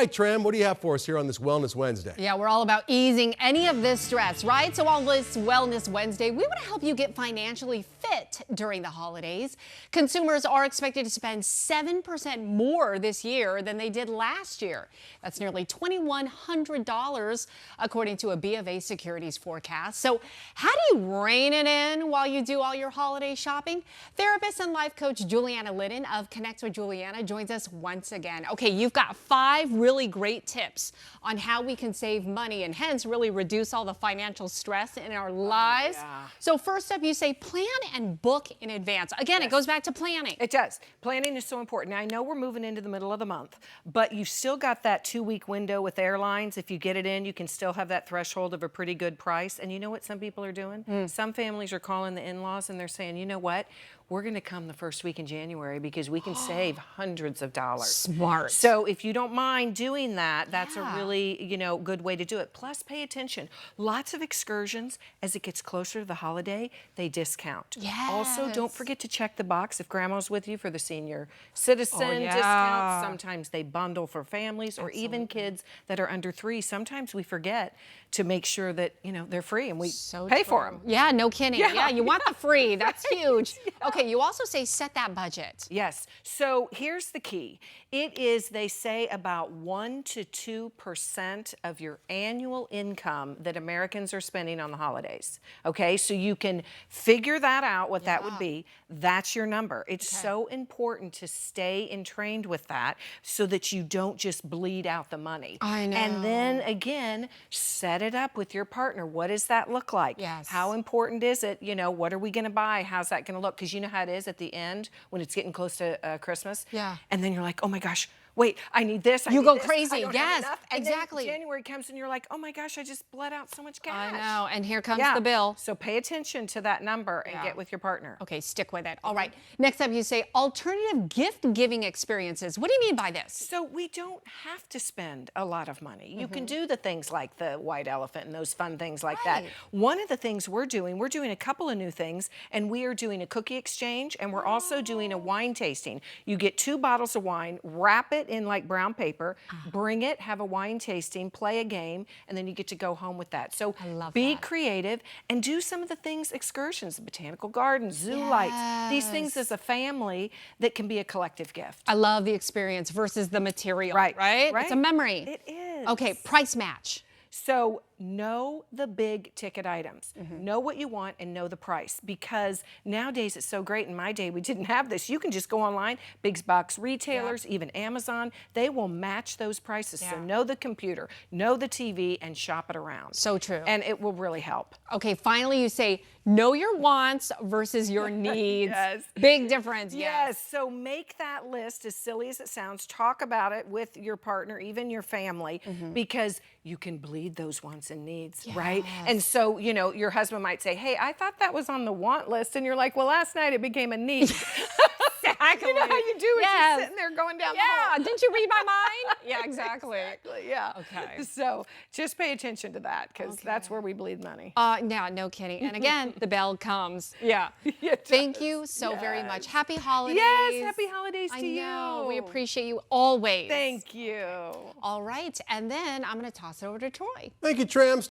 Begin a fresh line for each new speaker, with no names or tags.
right, Tram, what do you have for us here on this Wellness Wednesday?
Yeah, we're all about easing any of this stress, right? So on this Wellness Wednesday, we want to help you get financially fit during the holidays. Consumers are expected to spend 7% more this year than they did last year. That's nearly $2,100, according to a BofA Securities forecast. So how do you rein it in while you do all your holiday shopping? Therapist and life coach Juliana Liddon of Connect with Juliana joins us once again. Okay, you've got 5 really great tips on how we can save money and hence really reduce all the financial stress in our lives. So first up, you say plan and book in advance. Again, It goes back to planning.
It does. Planning is so important. Now, I know we're moving into the middle of the month, but you've still got that 2-week window with airlines. If you get it in, you can still have that threshold of a pretty good price. And you know what some people are doing? Some families are calling the in-laws and they're saying, you know what? We're going to come the first week in January because we can save hundreds of dollars.
Smart.
So if you don't mind doing that, that's a really, good way to do it. Plus, pay attention. Lots of excursions, as it gets closer to the holiday, they discount. Also, don't forget to check the box if grandma's with you for the senior citizen discount. Sometimes they bundle for families or even kids that are under 3. Sometimes we forget to make sure that, they're free and we pay for them.
Yeah, no kidding. Yeah, you want the free. That's huge. Okay, you also say set that budget.
Yes. So here's the key. It is, they say, about 1 to 2% of your annual income that Americans are spending on the holidays. Okay, so you can figure that out, what that would be. That's your number. It's so important to stay entrained with that so that you don't just bleed out the money.
I know.
And then again, set it up with your partner. What does that look like?
Yes.
How important is it? What are we going to buy? How's that going to look? Because you know how it is at the end when it's getting close to Christmas.
Yeah.
And then you're like, oh my gosh, wait, I need this.
You
need
go
this.
crazy.
I don't have
Yes,
enough. And
exactly.
then January comes and you're like, oh my gosh, I just bled out so much cash.
I know, and here comes the bill.
So pay attention to that number and get with your partner.
Okay, stick with it. All right. Next up, you say alternative gift-giving experiences. What do you mean by this?
So we don't have to spend a lot of money. You can do the things like the white elephant and those fun things like that. One of the things we're doing a couple of new things, and we are doing a cookie exchange, and we're also doing a wine tasting. You get 2 bottles of wine, wrap it in like brown paper, bring it, have a wine tasting, play a game, and then you get to go home with that. So be creative and do some of the things, excursions, the botanical gardens, zoo lights, these things as a family that can be a collective gift.
I love the experience versus the material,
Right.
It's a memory.
It is.
Okay, price match.
So know the big ticket items. Know what you want and know the price, because nowadays it's so great. In my day, we didn't have this. You can just go online, big box retailers, even Amazon, they will match those prices. So know the computer, know the TV, and shop it around.
So true.
And it will really help.
Okay, finally you say know your wants versus your needs. Big difference.
Yes, so make that list, as silly as it sounds. Talk about it with your partner, even your family, because you can bleed those wants and needs, right? And so, your husband might say, hey, I thought that was on the want list. And you're like, well, last night it became a need.
Exactly.
You know how you do it? You're sitting there going down the hall.
Didn't you read my mind? Yeah, exactly.
Exactly, yeah.
Okay.
So just pay attention to that, because that's where we bleed money.
No kidding. And again, the bell comes. Yeah. Thank you so very much. Happy holidays.
Yes, happy holidays to you.
I know. We appreciate you always.
Thank you.
All right. And then I'm going to toss it over to Troy.
Thank you, Tram.